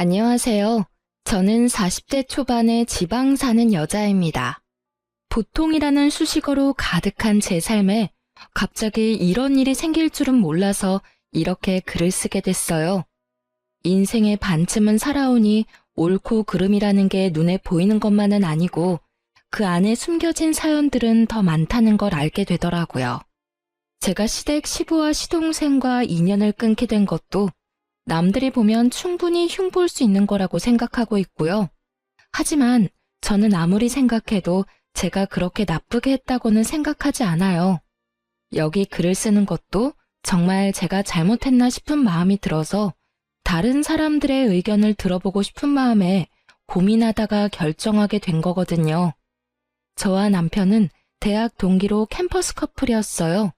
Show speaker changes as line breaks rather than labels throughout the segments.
안녕하세요. 저는 40대 초반의 지방 사는 여자입니다. 보통이라는 수식어로 가득한 제 삶에 갑자기 이런 일이 생길 줄은 몰라서 이렇게 글을 쓰게 됐어요. 인생의 반쯤은 살아오니 옳고 그름이라는 게 눈에 보이는 것만은 아니고 그 안에 숨겨진 사연들은 더 많다는 걸 알게 되더라고요. 제가 시댁 시부와 시동생과 인연을 끊게 된 것도 남들이 보면 충분히 흉볼 수 있는 거라고 생각하고 있고요. 하지만 저는 아무리 생각해도 제가 그렇게 나쁘게 했다고는 생각하지 않아요. 여기 글을 쓰는 것도 정말 제가 잘못했나 싶은 마음이 들어서 다른 사람들의 의견을 들어보고 싶은 마음에 고민하다가 결정하게 된 거거든요. 저와 남편은 대학 동기로 캠퍼스 커플이었어요.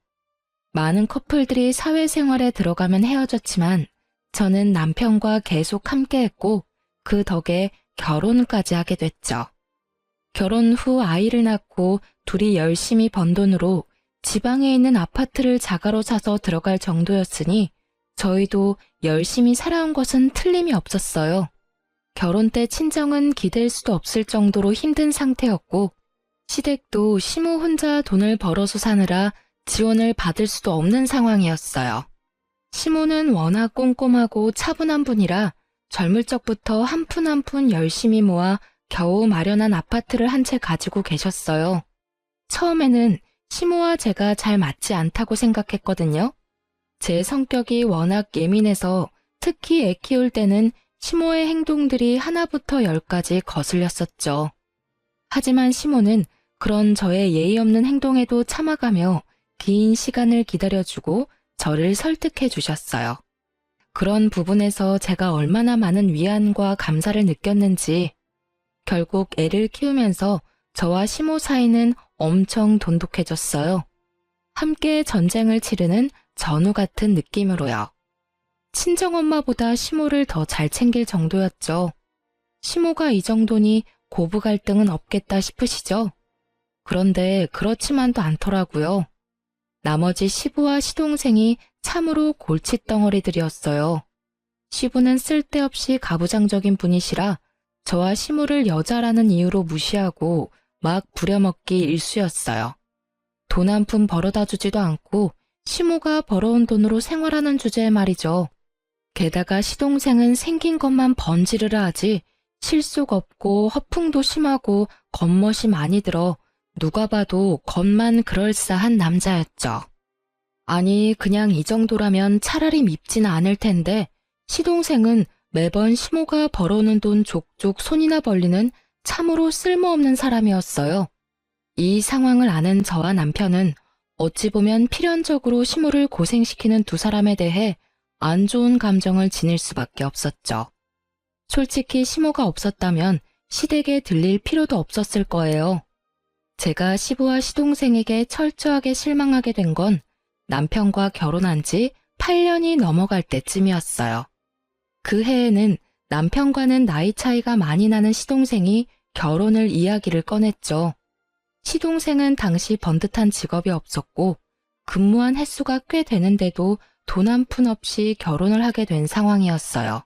많은 커플들이 사회생활에 들어가면 헤어졌지만 저는 남편과 계속 함께했고 그 덕에 결혼까지 하게 됐죠. 결혼 후 아이를 낳고 둘이 열심히 번 돈으로 지방에 있는 아파트를 자가로 사서 들어갈 정도였으니 저희도 열심히 살아온 것은 틀림이 없었어요. 결혼 때 친정은 기댈 수도 없을 정도로 힘든 상태였고 시댁도 시모 혼자 돈을 벌어서 사느라 지원을 받을 수도 없는 상황이었어요. 시모는 워낙 꼼꼼하고 차분한 분이라 젊을 적부터 한 푼 한 푼 열심히 모아 겨우 마련한 아파트를 한 채 가지고 계셨어요. 처음에는 시모와 제가 잘 맞지 않다고 생각했거든요. 제 성격이 워낙 예민해서 특히 애 키울 때는 시모의 행동들이 하나부터 열까지 거슬렸었죠. 하지만 시모는 그런 저의 예의 없는 행동에도 참아가며 긴 시간을 기다려주고 저를 설득해 주셨어요. 그런 부분에서 제가 얼마나 많은 위안과 감사를 느꼈는지 결국 애를 키우면서 저와 시모 사이는 엄청 돈독해졌어요. 함께 전쟁을 치르는 전우 같은 느낌으로요. 친정엄마보다 시모를 더 잘 챙길 정도였죠. 시모가 이 정도니 고부 갈등은 없겠다 싶으시죠? 그런데 그렇지만도 않더라고요. 나머지 시부와 시동생이 참으로 골칫덩어리들이었어요. 시부는 쓸데없이 가부장적인 분이시라 저와 시모를 여자라는 이유로 무시하고 막 부려먹기 일쑤였어요. 돈 한 푼 벌어다 주지도 않고 시모가 벌어온 돈으로 생활하는 주제에 말이죠. 게다가 시동생은 생긴 것만 번지르르 하지 실속 없고 허풍도 심하고 겉멋이 많이 들어 누가 봐도 겉만 그럴싸한 남자였죠. 아니 그냥 이 정도라면 차라리 밉지는 않을 텐데 시동생은 매번 시모가 벌어오는 돈 족족 손이나 벌리는 참으로 쓸모없는 사람이었어요. 이 상황을 아는 저와 남편은 어찌 보면 필연적으로 시모를 고생시키는 두 사람에 대해 안 좋은 감정을 지닐 수밖에 없었죠. 솔직히 시모가 없었다면 시댁에 들릴 필요도 없었을 거예요. 제가 시부와 시동생에게 철저하게 실망하게 된 건 남편과 결혼한 지 8년이 넘어갈 때쯤이었어요. 그 해에는 남편과는 나이 차이가 많이 나는 시동생이 결혼을 이야기를 꺼냈죠. 시동생은 당시 번듯한 직업이 없었고 근무한 횟수가 꽤 되는데도 돈 한 푼 없이 결혼을 하게 된 상황이었어요.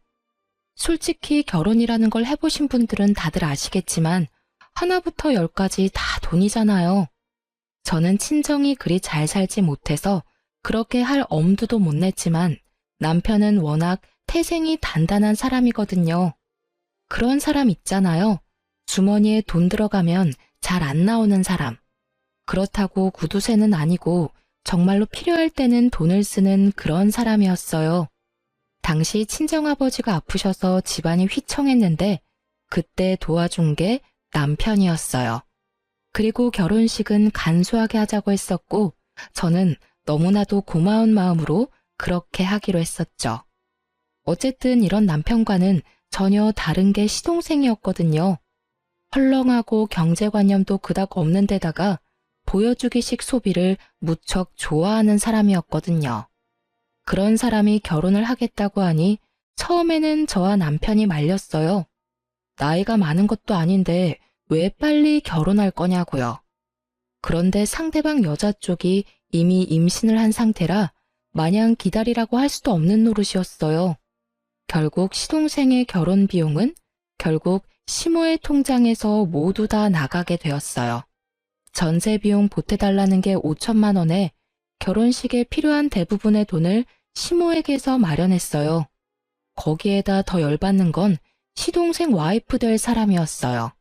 솔직히 결혼이라는 걸 해보신 분들은 다들 아시겠지만 하나부터 열까지 다 돈이잖아요. 저는 친정이 그리 잘 살지 못해서 그렇게 할 엄두도 못 냈지만 남편은 워낙 태생이 단단한 사람이거든요. 그런 사람 있잖아요. 주머니에 돈 들어가면 잘 안 나오는 사람. 그렇다고 구두쇠는 아니고 정말로 필요할 때는 돈을 쓰는 그런 사람이었어요. 당시 친정아버지가 아프셔서 집안이 휘청했는데 그때 도와준 게 남편이었어요. 그리고 결혼식은 간소하게 하자고 했었고 저는 너무나도 고마운 마음으로 그렇게 하기로 했었죠. 어쨌든 이런 남편과는 전혀 다른 게 시동생이었거든요. 헐렁하고 경제관념도 그닥 없는 데다가 보여주기식 소비를 무척 좋아하는 사람이었거든요. 그런 사람이 결혼을 하겠다고 하니 처음에는 저와 남편이 말렸어요. 나이가 많은 것도 아닌데 왜 빨리 결혼할 거냐고요. 그런데 상대방 여자 쪽이 이미 임신을 한 상태라 마냥 기다리라고 할 수도 없는 노릇이었어요. 결국 시동생의 결혼 비용은 결국 시모의 통장에서 모두 다 나가게 되었어요. 전세 비용 보태달라는 게 5천만 원에 결혼식에 필요한 대부분의 돈을 시모에게서 마련했어요. 거기에다 더 열받는 건 시동생 와이프 될 사람이었어요.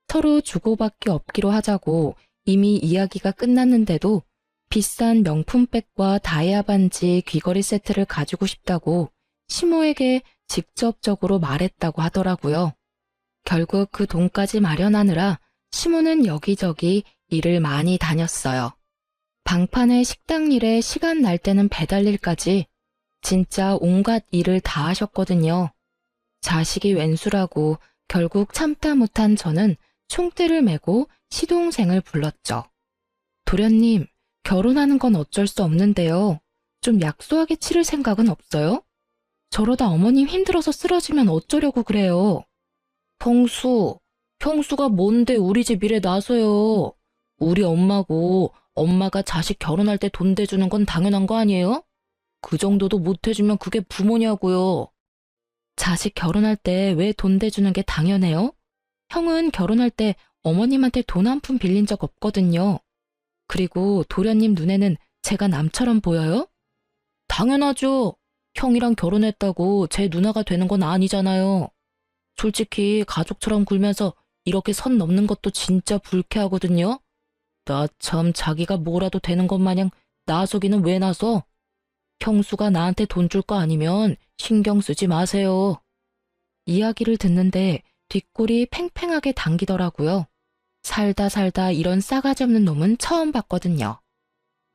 서로 주고받기 없기로 하자고 이미 이야기가 끝났는데도 비싼 명품백과 다이아 반지 귀걸이 세트를 가지고 싶다고 시모에게 직접적으로 말했다고 하더라고요. 결국 그 돈까지 마련하느라 시모는 여기저기 일을 많이 다녔어요. 방판에 식당 일에 시간 날 때는 배달 일까지 진짜 온갖 일을 다 하셨거든요. 자식이 웬수라고 결국 참다 못한 저는 총대를 메고 시동생을 불렀죠. 도련님, 결혼하는 건 어쩔 수 없는데요. 좀 약소하게 치를 생각은 없어요? 저러다 어머님 힘들어서 쓰러지면 어쩌려고 그래요. 형수가 뭔데 우리 집 일에 나서요. 우리 엄마고 엄마가 자식 결혼할 때 돈 대주는 건 당연한 거 아니에요? 그 정도도 못 해주면 그게 부모냐고요. 자식 결혼할 때 왜 돈 대주는 게 당연해요? 형은 결혼할 때 어머님한테 돈 한 푼 빌린 적 없거든요. 그리고 도련님 눈에는 제가 남처럼 보여요? 당연하죠. 형이랑 결혼했다고 제 누나가 되는 건 아니잖아요. 솔직히 가족처럼 굴면서 이렇게 선 넘는 것도 진짜 불쾌하거든요. 나 참 자기가 뭐라도 되는 것 마냥 나서기는 왜 나서? 형수가 나한테 돈 줄 거 아니면 신경 쓰지 마세요. 이야기를 듣는데 뒷골이 팽팽하게 당기더라고요. 살다 이런 싸가지 없는 놈은 처음 봤거든요.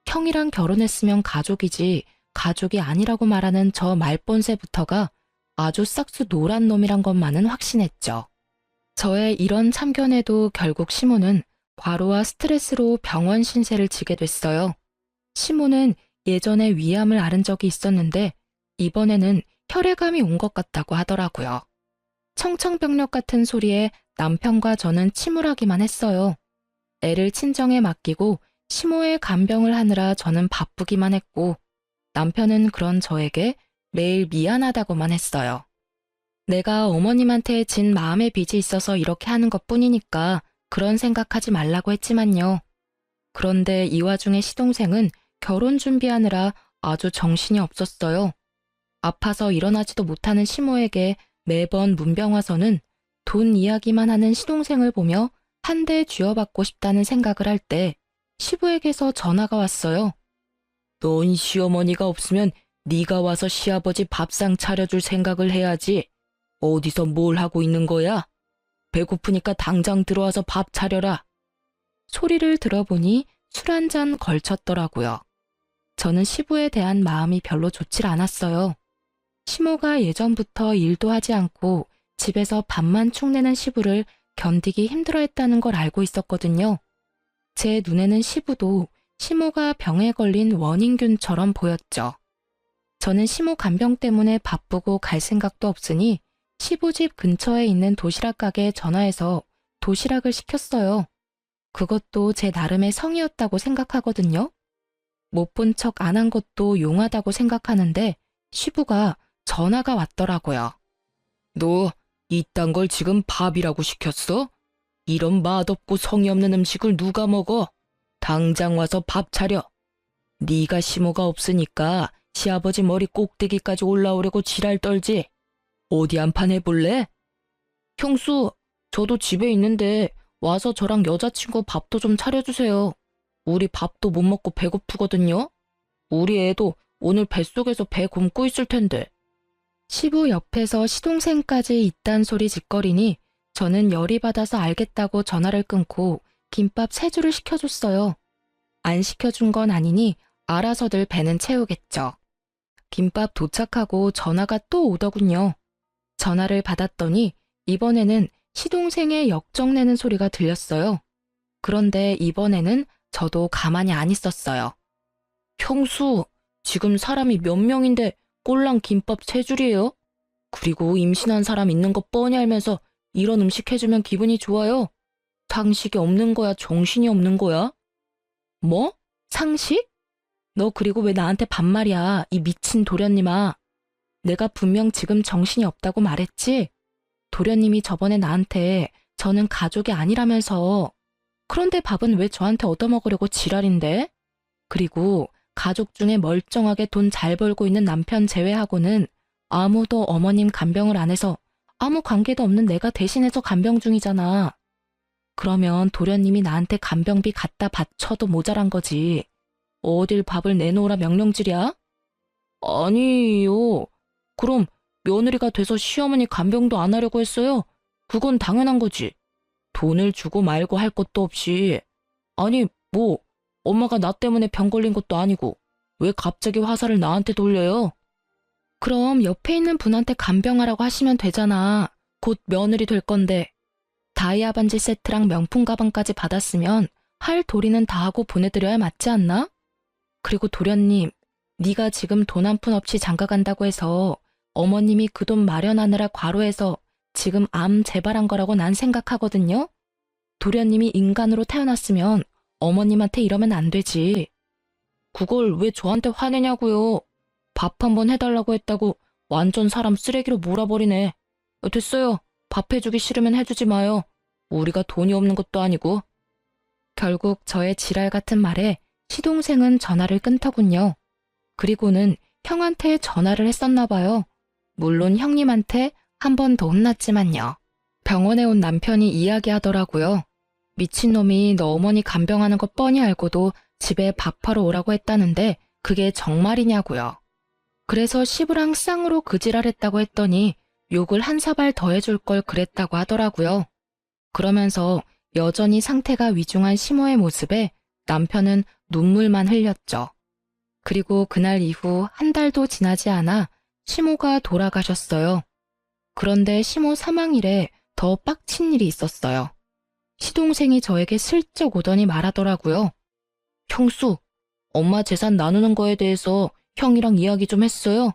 형이랑 결혼했으면 가족이지 가족이 아니라고 말하는 저 말본새부터가 아주 싹수 노란 놈이란 것만은 확신했죠. 저의 이런 참견에도 결국 시모는 과로와 스트레스로 병원 신세를 지게 됐어요. 시모는 예전에 위암을 앓은 적이 있었는데 이번에는 혈액암이 온 것 같다고 하더라고요. 청청병력 같은 소리에 남편과 저는 침울하기만 했어요. 애를 친정에 맡기고 시모의 간병을 하느라 저는 바쁘기만 했고 남편은 그런 저에게 매일 미안하다고만 했어요. 내가 어머님한테 진 마음의 빚이 있어서 이렇게 하는 것뿐이니까 그런 생각하지 말라고 했지만요. 그런데 이 와중에 시동생은 결혼 준비하느라 아주 정신이 없었어요. 아파서 일어나지도 못하는 시모에게 매번 문병 와서는 돈 이야기만 하는 시동생을 보며 한 대 쥐어받고 싶다는 생각을 할 때 시부에게서 전화가 왔어요. 넌 시어머니가 없으면 네가 와서 시아버지 밥상 차려줄 생각을 해야지. 어디서 뭘 하고 있는 거야? 배고프니까 당장 들어와서 밥 차려라. 소리를 들어보니 술 한 잔 걸쳤더라고요. 저는 시부에 대한 마음이 별로 좋질 않았어요. 시모가 예전부터 일도 하지 않고 집에서 밥만 축내는 시부를 견디기 힘들어했다는 걸 알고 있었거든요. 제 눈에는 시부도 시모가 병에 걸린 원인균처럼 보였죠. 저는 시모 간병 때문에 바쁘고 갈 생각도 없으니 시부 집 근처에 있는 도시락 가게에 전화해서 도시락을 시켰어요. 그것도 제 나름의 성의였다고 생각하거든요. 못 본 척 안 한 것도 용하다고 생각하는데 시부가 전화가 왔더라고요. 너 이딴 걸 지금 밥이라고 시켰어? 이런 맛없고 성의 없는 음식을 누가 먹어? 당장 와서 밥 차려. 네가 시모가 없으니까 시아버지 머리 꼭대기까지 올라오려고 지랄 떨지. 어디 한판 해볼래? 형수, 저도 집에 있는데 와서 저랑 여자친구 밥도 좀 차려주세요. 우리 밥도 못 먹고 배고프거든요. 우리 애도 오늘 뱃속에서 배 굶고 있을 텐데. 시부 옆에서 시동생까지 이딴 소리 짓거리니 저는 열이 받아서 알겠다고 전화를 끊고 김밥 3줄을 시켜줬어요. 안 시켜준 건 아니니 알아서들 배는 채우겠죠. 김밥 도착하고 전화가 또 오더군요. 전화를 받았더니 이번에는 시동생의 역정내는 소리가 들렸어요. 그런데 이번에는 저도 가만히 안 있었어요. 형수, 지금 사람이 몇 명인데 꼴랑 김밥 3줄이에요? 그리고 임신한 사람 있는 거 뻔히 알면서 이런 음식 해주면 기분이 좋아요? 상식이 없는 거야, 정신이 없는 거야? 뭐? 상식? 너 그리고 왜 나한테 반말이야, 이 미친 도련님아. 내가 분명 지금 정신이 없다고 말했지? 도련님이 저번에 나한테 저는 가족이 아니라면서. 그런데 밥은 왜 저한테 얻어먹으려고 지랄인데? 그리고 가족 중에 멀쩡하게 돈 잘 벌고 있는 남편 제외하고는 아무도 어머님 간병을 안 해서 아무 관계도 없는 내가 대신해서 간병 중이잖아. 그러면 도련님이 나한테 간병비 갖다 바쳐도 모자란 거지. 어딜 밥을 내놓으라 명령질이야? 아니요. 그럼 며느리가 돼서 시어머니 간병도 안 하려고 했어요? 그건 당연한 거지. 돈을 주고 말고 할 것도 없이. 아니, 뭐 엄마가 나 때문에 병 걸린 것도 아니고 왜 갑자기 화살을 나한테 돌려요? 그럼 옆에 있는 분한테 간병하라고 하시면 되잖아. 곧 며느리 될 건데. 다이아 반지 세트랑 명품 가방까지 받았으면 할 도리는 다 하고 보내드려야 맞지 않나? 그리고 도련님, 네가 지금 돈 한 푼 없이 장가간다고 해서 어머님이 그 돈 마련하느라 과로해서 지금 암 재발한 거라고 난 생각하거든요. 도련님이 인간으로 태어났으면 어머님한테 이러면 안 되지. 그걸 왜 저한테 화내냐고요. 밥 한번 해달라고 했다고 완전 사람 쓰레기로 몰아버리네. 됐어요. 밥 해주기 싫으면 해주지 마요. 우리가 돈이 없는 것도 아니고. 결국 저의 지랄 같은 말에 시동생은 전화를 끊더군요. 그리고는 형한테 전화를 했었나 봐요. 물론 형님한테 한 번 더 혼났지만요. 병원에 온 남편이 이야기하더라고요. 미친놈이 너 어머니 간병하는 거 뻔히 알고도 집에 밥하러 오라고 했다는데 그게 정말이냐고요. 그래서 시부랑 쌍으로 그 지랄했다고 했더니 욕을 한 사발 더 해줄 걸 그랬다고 하더라고요. 그러면서 여전히 상태가 위중한 시모의 모습에 남편은 눈물만 흘렸죠. 그리고 그날 이후 한 달도 지나지 않아 시모가 돌아가셨어요. 그런데 시모 사망일에 더 빡친 일이 있었어요. 시동생이 저에게 슬쩍 오더니 말하더라고요. 형수, 엄마 재산 나누는 거에 대해서 형이랑 이야기 좀 했어요?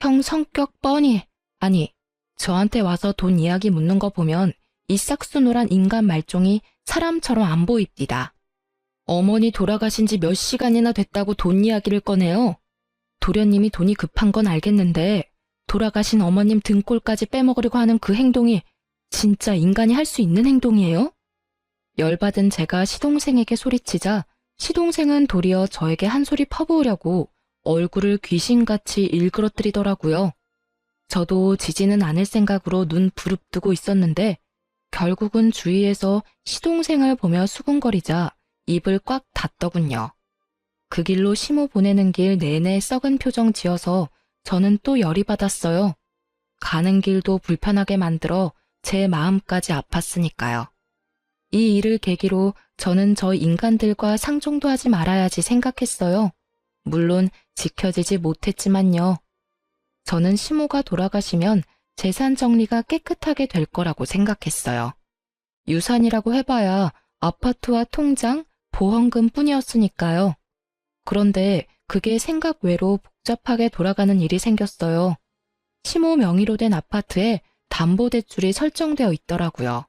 형 성격 뻔히. 아니, 저한테 와서 돈 이야기 묻는 거 보면 이 싹수노란 인간 말종이 사람처럼 안 보입디다. 어머니 돌아가신 지 몇 시간이나 됐다고 돈 이야기를 꺼내요. 도련님이 돈이 급한 건 알겠는데 돌아가신 어머님 등골까지 빼먹으려고 하는 그 행동이 진짜 인간이 할 수 있는 행동이에요? 열받은 제가 시동생에게 소리치자 시동생은 도리어 저에게 한 소리 퍼부으려고 얼굴을 귀신같이 일그러뜨리더라고요. 저도 지지는 않을 생각으로 눈 부릅뜨고 있었는데 결국은 주위에서 시동생을 보며 수군거리자 입을 꽉 닫더군요. 그 길로 시모 보내는 길 내내 썩은 표정 지어서 저는 또 열이 받았어요. 가는 길도 불편하게 만들어 제 마음까지 아팠으니까요. 이 일을 계기로 저는 저 인간들과 상종도 하지 말아야지 생각했어요. 물론 지켜지지 못했지만요. 저는 시모가 돌아가시면 재산 정리가 깨끗하게 될 거라고 생각했어요. 유산이라고 해봐야 아파트와 통장, 보험금 뿐이었으니까요. 그런데 그게 생각 외로 복잡하게 돌아가는 일이 생겼어요. 시모 명의로 된 아파트에 담보대출이 설정되어 있더라고요.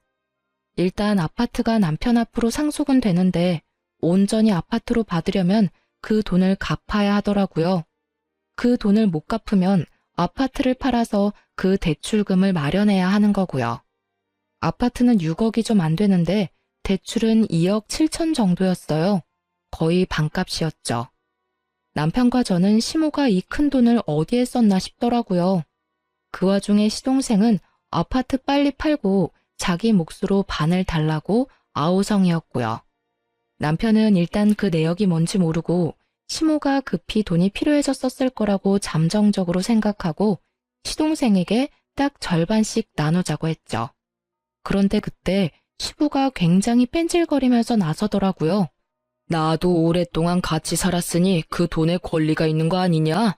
일단 아파트가 남편 앞으로 상속은 되는데 온전히 아파트로 받으려면 그 돈을 갚아야 하더라고요. 그 돈을 못 갚으면 아파트를 팔아서 그 대출금을 마련해야 하는 거고요. 아파트는 6억이 좀 안 되는데 대출은 2억 7천 정도였어요. 거의 반값이었죠. 남편과 저는 시모가 이 큰 돈을 어디에 썼나 싶더라고요. 그 와중에 시동생은 아파트 빨리 팔고 자기 몫으로 반을 달라고 아우성이었고요. 남편은 일단 그 내역이 뭔지 모르고 시모가 급히 돈이 필요해졌었을 거라고 잠정적으로 생각하고 시동생에게 딱 절반씩 나누자고 했죠. 그런데 그때 시부가 굉장히 뺀질거리면서 나서더라고요. 나도 오랫동안 같이 살았으니 그 돈에 권리가 있는 거 아니냐?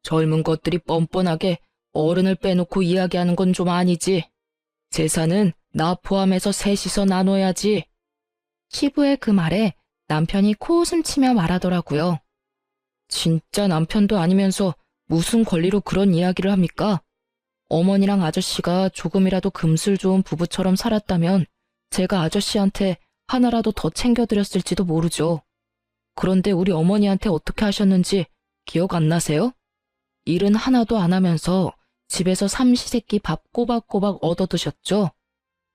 젊은 것들이 뻔뻔하게 어른을 빼놓고 이야기하는 건 좀 아니지. 재산은 나 포함해서 셋이서 나눠야지. 시부의 그 말에 남편이 코웃음 치며 말하더라고요. 진짜 남편도 아니면서 무슨 권리로 그런 이야기를 합니까? 어머니랑 아저씨가 조금이라도 금슬 좋은 부부처럼 살았다면 제가 아저씨한테 하나라도 더 챙겨드렸을지도 모르죠. 그런데 우리 어머니한테 어떻게 하셨는지 기억 안 나세요? 일은 하나도 안 하면서 집에서 삼시세끼 밥 꼬박꼬박 얻어드셨죠?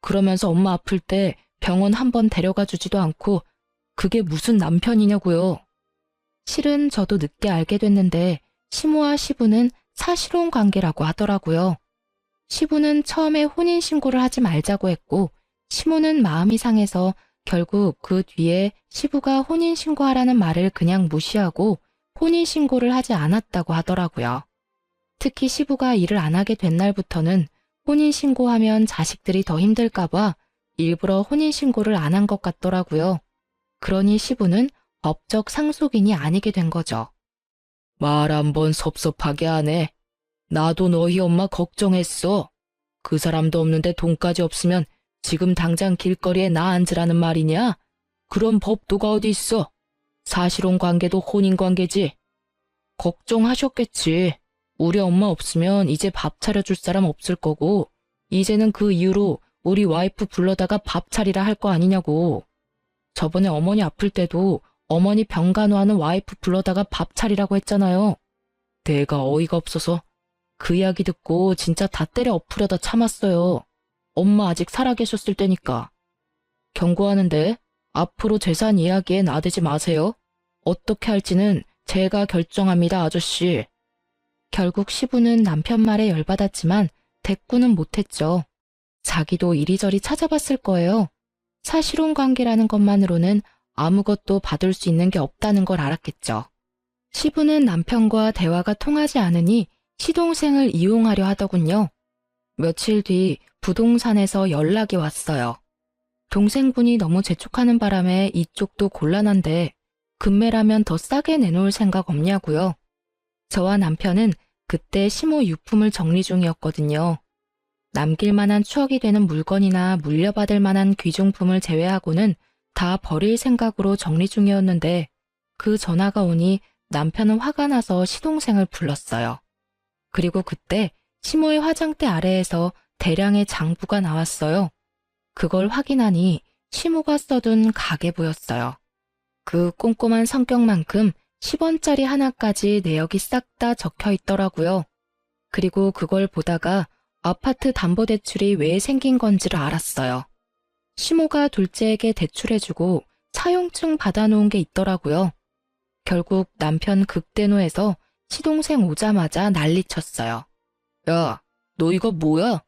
그러면서 엄마 아플 때 병원 한 번 데려가 주지도 않고 그게 무슨 남편이냐고요. 실은 저도 늦게 알게 됐는데 시모와 시부는 사실혼 관계라고 하더라고요. 시부는 처음에 혼인신고를 하지 말자고 했고 시모는 마음이 상해서 결국 그 뒤에 시부가 혼인신고하라는 말을 그냥 무시하고 혼인신고를 하지 않았다고 하더라고요. 특히 시부가 일을 안 하게 된 날부터는 혼인신고하면 자식들이 더 힘들까봐 일부러 혼인신고를 안 한 것 같더라고요. 그러니 시부는 법적 상속인이 아니게 된 거죠. 말 한 번 섭섭하게 하네. 나도 너희 엄마 걱정했어. 그 사람도 없는데 돈까지 없으면 지금 당장 길거리에 나 앉으라는 말이냐? 그런 법도가 어디 있어? 사실혼 관계도 혼인 관계지. 걱정하셨겠지. 우리 엄마 없으면 이제 밥 차려줄 사람 없을 거고 이제는 그 이후로 우리 와이프 불러다가 밥 차리라 할 거 아니냐고. 저번에 어머니 아플 때도 어머니 병간호하는 와이프 불러다가 밥 차리라고 했잖아요. 내가 어이가 없어서 그 이야기 듣고 진짜 다 때려 엎으려다 참았어요. 엄마 아직 살아계셨을 때니까. 경고하는데 앞으로 재산 이야기에 나대지 마세요. 어떻게 할지는 제가 결정합니다, 아저씨. 결국 시부는 남편 말에 열받았지만 대꾸는 못했죠. 자기도 이리저리 찾아봤을 거예요. 사실혼 관계라는 것만으로는 아무것도 받을 수 있는 게 없다는 걸 알았겠죠. 시부는 남편과 대화가 통하지 않으니 시동생을 이용하려 하더군요. 며칠 뒤 부동산에서 연락이 왔어요. 동생분이 너무 재촉하는 바람에 이쪽도 곤란한데 금매라면 더 싸게 내놓을 생각 없냐고요. 저와 남편은 그때 시모 유품을 정리 중이었거든요. 남길 만한 추억이 되는 물건이나 물려받을 만한 귀중품을 제외하고는 다 버릴 생각으로 정리 중이었는데 그 전화가 오니 남편은 화가 나서 시동생을 불렀어요. 그리고 그때 시모의 화장대 아래에서 대량의 장부가 나왔어요. 그걸 확인하니 시모가 써둔 가계부였어요. 그 꼼꼼한 성격만큼 10원짜리 하나까지 내역이 싹 다 적혀 있더라고요. 그리고 그걸 보다가 아파트 담보대출이 왜 생긴 건지를 알았어요. 시모가 둘째에게 대출해주고 차용증 받아놓은 게 있더라고요. 결국 남편 극대노해서 시동생 오자마자 난리쳤어요. 야, 너 이거 뭐야?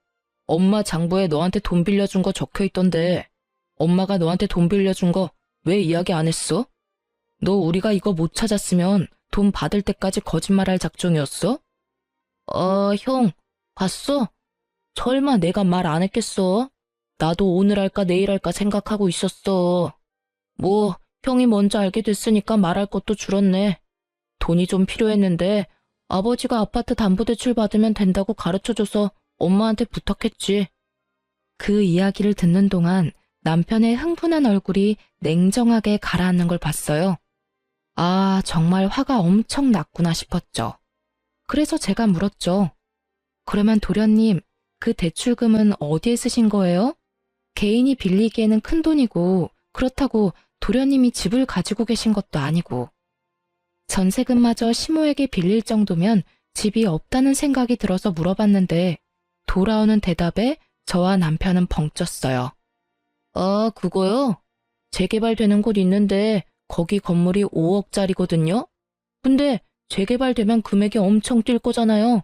엄마 장부에 너한테 돈 빌려준 거 적혀 있던데 엄마가 너한테 돈 빌려준 거 왜 이야기 안 했어? 너 우리가 이거 못 찾았으면 돈 받을 때까지 거짓말할 작정이었어? 형, 봤어? 설마 내가 말 안 했겠어? 나도 오늘 할까 내일 할까 생각하고 있었어. 뭐 형이 먼저 알게 됐으니까 말할 것도 줄었네. 돈이 좀 필요했는데 아버지가 아파트 담보대출 받으면 된다고 가르쳐줘서 엄마한테 부탁했지. 그 이야기를 듣는 동안 남편의 흥분한 얼굴이 냉정하게 가라앉는 걸 봤어요. 아, 정말 화가 엄청 났구나 싶었죠. 그래서 제가 물었죠. 그러면 도련님, 그 대출금은 어디에 쓰신 거예요? 개인이 빌리기에는 큰 돈이고 그렇다고 도련님이 집을 가지고 계신 것도 아니고. 전세금마저 시모에게 빌릴 정도면 집이 없다는 생각이 들어서 물어봤는데 돌아오는 대답에 저와 남편은 벙쪘어요. 아, 그거요? 재개발되는 곳 있는데 거기 건물이 5억짜리거든요? 근데 재개발되면 금액이 엄청 뛸 거잖아요.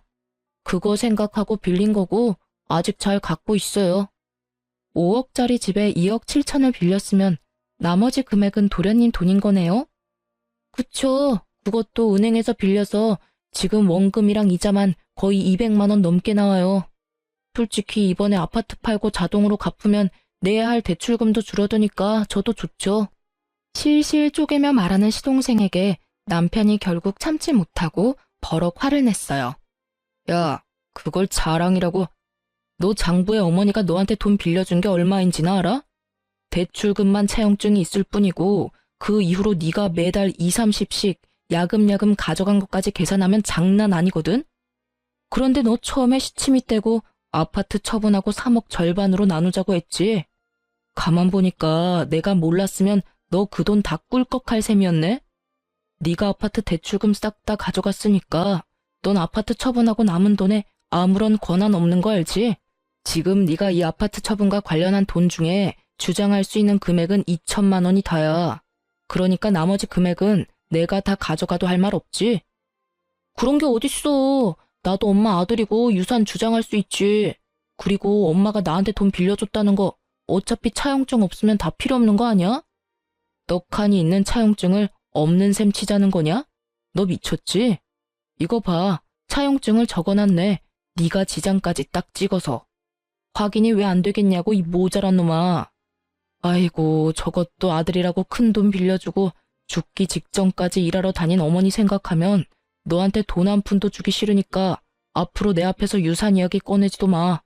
그거 생각하고 빌린 거고 아직 잘 갖고 있어요. 5억짜리 집에 2억 7천을 빌렸으면 나머지 금액은 도련님 돈인 거네요? 그쵸. 그것도 은행에서 빌려서 지금 원금이랑 이자만 거의 200만 원 넘게 나와요. 솔직히 이번에 아파트 팔고 자동으로 갚으면 내야 할 대출금도 줄어드니까 저도 좋죠. 실실 쪼개며 말하는 시동생에게 남편이 결국 참지 못하고 버럭 화를 냈어요. 야, 그걸 자랑이라고. 너 장부에 어머니가 너한테 돈 빌려준 게 얼마인지나 알아? 대출금만 차용증이 있을 뿐이고 그 이후로 네가 매달 2, 30씩 야금야금 가져간 것까지 계산하면 장난 아니거든? 그런데 너 처음에 시치미 떼고 아파트 처분하고 3억 절반으로 나누자고 했지. 가만 보니까 내가 몰랐으면 너 그 돈 다 꿀꺽할 셈이었네? 네가 아파트 대출금 싹 다 가져갔으니까 넌 아파트 처분하고 남은 돈에 아무런 권한 없는 거 알지? 지금 네가 이 아파트 처분과 관련한 돈 중에 주장할 수 있는 금액은 2천만 원이 다야. 그러니까 나머지 금액은 내가 다 가져가도 할 말 없지? 그런 게 어딨어. 나도 엄마 아들이고 유산 주장할 수 있지. 그리고 엄마가 나한테 돈 빌려줬다는 거 어차피 차용증 없으면 다 필요 없는 거 아니야? 떡하니 있는 차용증을 없는 셈 치자는 거냐? 너 미쳤지? 이거 봐. 차용증을 적어놨네. 네가 지장까지 딱 찍어서. 확인이 왜 안 되겠냐고 이 모자란 놈아. 아이고 저것도 아들이라고 큰 돈 빌려주고 죽기 직전까지 일하러 다닌 어머니 생각하면 너한테 돈 한 푼도 주기 싫으니까 앞으로 내 앞에서 유산 이야기 꺼내지도 마.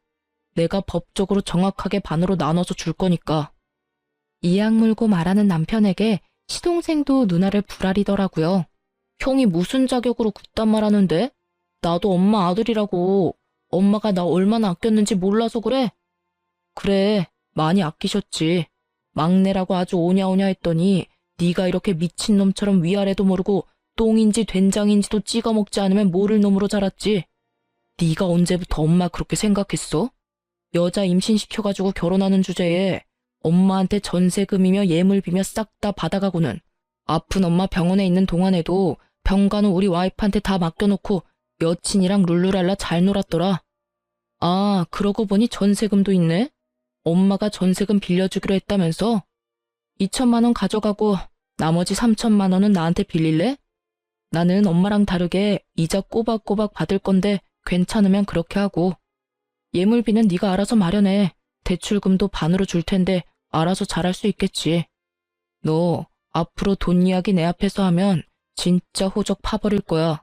내가 법적으로 정확하게 반으로 나눠서 줄 거니까. 이악 물고 말하는 남편에게 시동생도 누나를 부라리더라고요. 형이 무슨 자격으로 그딴 말하는데? 나도 엄마 아들이라고. 엄마가 나 얼마나 아꼈는지 몰라서 그래? 그래, 많이 아끼셨지. 막내라고 아주 오냐오냐 했더니 네가 이렇게 미친놈처럼 위아래도 모르고 똥인지 된장인지도 찍어 먹지 않으면 모를 놈으로 자랐지. 네가 언제부터 엄마 그렇게 생각했어? 여자 임신시켜가지고 결혼하는 주제에 엄마한테 전세금이며 예물비며 싹 다 받아가고는 아픈 엄마 병원에 있는 동안에도 병간 후 우리 와이프한테 다 맡겨놓고 여친이랑 룰루랄라 잘 놀았더라. 아, 그러고 보니 전세금도 있네? 엄마가 전세금 빌려주기로 했다면서? 2천만 원 가져가고 나머지 3천만 원은 나한테 빌릴래? 나는 엄마랑 다르게 이자 꼬박꼬박 받을 건데 괜찮으면 그렇게 하고. 예물비는 네가 알아서 마련해. 대출금도 반으로 줄 텐데 알아서 잘할 수 있겠지. 너 앞으로 돈 이야기 내 앞에서 하면 진짜 호적 파버릴 거야.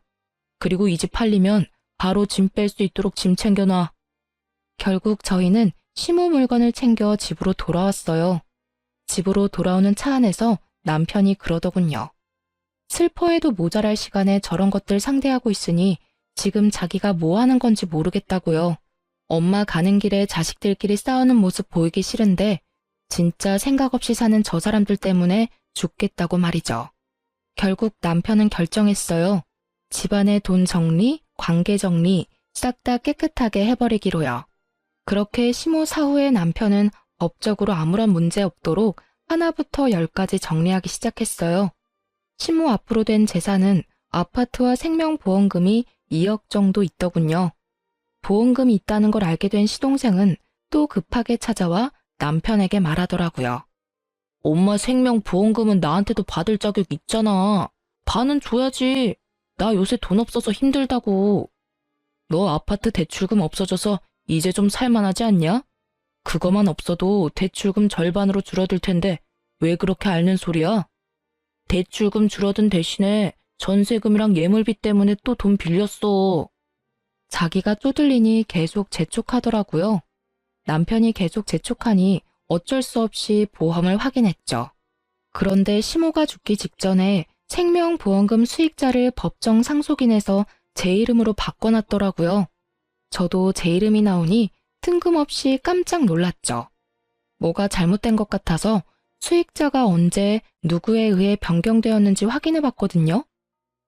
그리고 이 집 팔리면 바로 짐 뺄 수 있도록 짐 챙겨놔. 결국 저희는 시모 물건을 챙겨 집으로 돌아왔어요. 집으로 돌아오는 차 안에서 남편이 그러더군요. 슬퍼해도 모자랄 시간에 저런 것들 상대하고 있으니 지금 자기가 뭐 하는 건지 모르겠다고요. 엄마 가는 길에 자식들끼리 싸우는 모습 보이기 싫은데 진짜 생각 없이 사는 저 사람들 때문에 죽겠다고 말이죠. 결국 남편은 결정했어요. 집안의 돈 정리, 관계 정리 싹 다 깨끗하게 해버리기로요. 그렇게 시모 사후에 남편은 법적으로 아무런 문제 없도록 하나부터 열까지 정리하기 시작했어요. 시모 앞으로 된 재산은 아파트와 생명보험금이 2억 정도 있더군요. 보험금이 있다는 걸 알게 된 시동생은 또 급하게 찾아와 남편에게 말하더라고요. 엄마 생명보험금은 나한테도 받을 자격 있잖아. 반은 줘야지. 나 요새 돈 없어서 힘들다고. 너 아파트 대출금 없어져서 이제 좀 살만하지 않냐? 그거만 없어도 대출금 절반으로 줄어들 텐데 왜 그렇게 앓는 소리야? 대출금 줄어든 대신에 전세금이랑 예물비 때문에 또 돈 빌렸어. 자기가 쪼들리니 계속 재촉하더라고요. 남편이 계속 재촉하니 어쩔 수 없이 보험을 확인했죠. 그런데 시모가 죽기 직전에 생명보험금 수익자를 법정 상속인에서 제 이름으로 바꿔놨더라고요. 저도 제 이름이 나오니 뜬금없이 깜짝 놀랐죠. 뭐가 잘못된 것 같아서 수익자가 언제 누구에 의해 변경되었는지 확인해봤거든요.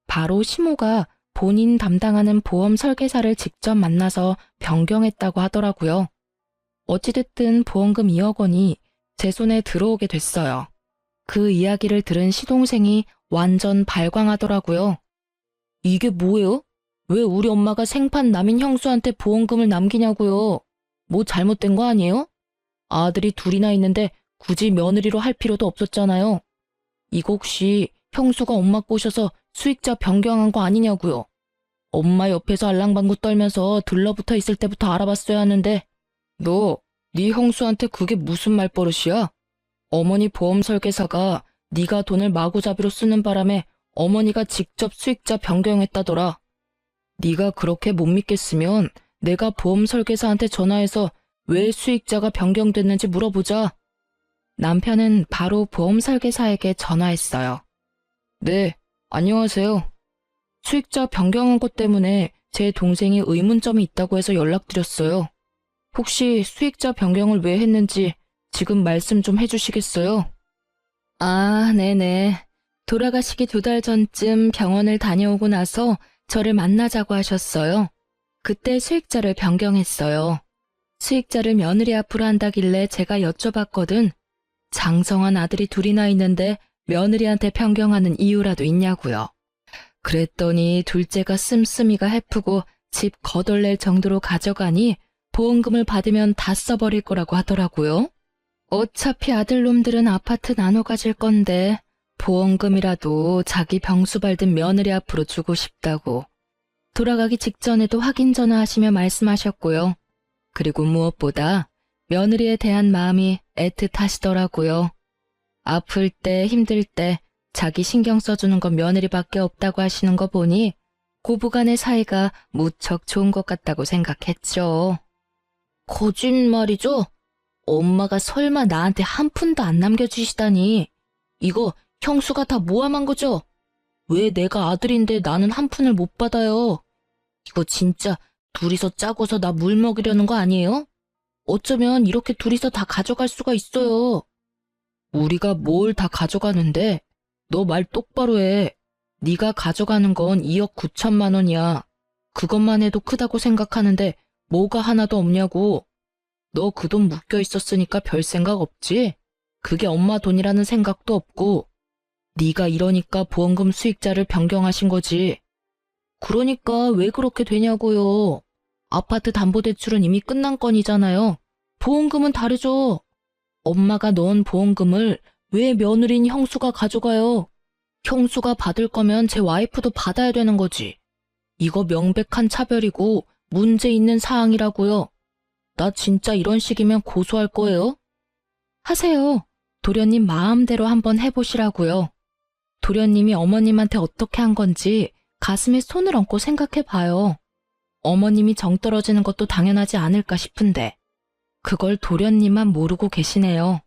바로 시모가 본인 담당하는 보험 설계사를 직접 만나서 변경했다고 하더라고요. 어찌됐든 보험금 2억 원이 제 손에 들어오게 됐어요. 그 이야기를 들은 시동생이 완전 발광하더라고요. 이게 뭐예요? 왜 우리 엄마가 생판 남인 형수한테 보험금을 남기냐고요? 뭐 잘못된 거 아니에요? 아들이 둘이나 있는데 굳이 며느리로 할 필요도 없었잖아요. 이거 혹시 형수가 엄마 꼬셔서 수익자 변경한 거 아니냐고요? 엄마 옆에서 알랑방구 떨면서 들러붙어 있을 때부터 알아봤어야 하는데 너, 네 형수한테 그게 무슨 말버릇이야? 어머니 보험 설계사가 네가 돈을 마구잡이로 쓰는 바람에 어머니가 직접 수익자 변경했다더라. 네가 그렇게 못 믿겠으면 내가 보험 설계사한테 전화해서 왜 수익자가 변경됐는지 물어보자. 남편은 바로 보험 설계사에게 전화했어요. 네, 안녕하세요. 수익자 변경한 것 때문에 제 동생이 의문점이 있다고 해서 연락드렸어요. 혹시 수익자 변경을 왜 했는지 지금 말씀 좀 해주시겠어요? 아, 네네. 돌아가시기 2달 전쯤 병원을 다녀오고 나서 저를 만나자고 하셨어요. 그때 수익자를 변경했어요. 수익자를 며느리 앞으로 한다길래 제가 여쭤봤거든. 장성한 아들이 둘이나 있는데 며느리한테 변경하는 이유라도 있냐고요. 그랬더니 둘째가 씀씀이가 해프고 집 거덜낼 정도로 가져가니 보험금을 받으면 다 써버릴 거라고 하더라고요. 어차피 아들놈들은 아파트 나눠 가질 건데 보험금이라도 자기 병수 밟은 며느리 앞으로 주고 싶다고. 돌아가기 직전에도 확인 전화하시며 말씀하셨고요. 그리고 무엇보다 며느리에 대한 마음이 애틋하시더라고요. 아플 때 힘들 때 자기 신경 써주는 건 며느리밖에 없다고 하시는 거 보니 고부간의 사이가 무척 좋은 것 같다고 생각했죠. 거짓말이죠? 엄마가 설마 나한테 한 푼도 안 남겨주시다니. 이거 형수가 다 모함한 거죠? 왜 내가 아들인데 나는 한 푼을 못 받아요? 이거 진짜 둘이서 짜고서 나 물 먹이려는 거 아니에요? 어쩌면 이렇게 둘이서 다 가져갈 수가 있어요. 우리가 뭘 다 가져가는데? 너 말 똑바로 해. 네가 가져가는 건 2억 9천만 원이야. 그것만 해도 크다고 생각하는데 뭐가 하나도 없냐고. 너 그 돈 묶여 있었으니까 별 생각 없지? 그게 엄마 돈이라는 생각도 없고. 네가 이러니까 보험금 수익자를 변경하신 거지. 그러니까 왜 그렇게 되냐고요. 아파트 담보대출은 이미 끝난 건이잖아요. 보험금은 다르죠. 엄마가 넣은 보험금을 왜 며느리인 형수가 가져가요? 형수가 받을 거면 제 와이프도 받아야 되는 거지. 이거 명백한 차별이고 문제 있는 사항이라고요. 나 진짜 이런 식이면 고소할 거예요. 하세요. 도련님 마음대로 한번 해보시라고요. 도련님이 어머님한테 어떻게 한 건지 가슴에 손을 얹고 생각해봐요. 어머님이 정 떨어지는 것도 당연하지 않을까 싶은데 그걸 도련님만 모르고 계시네요.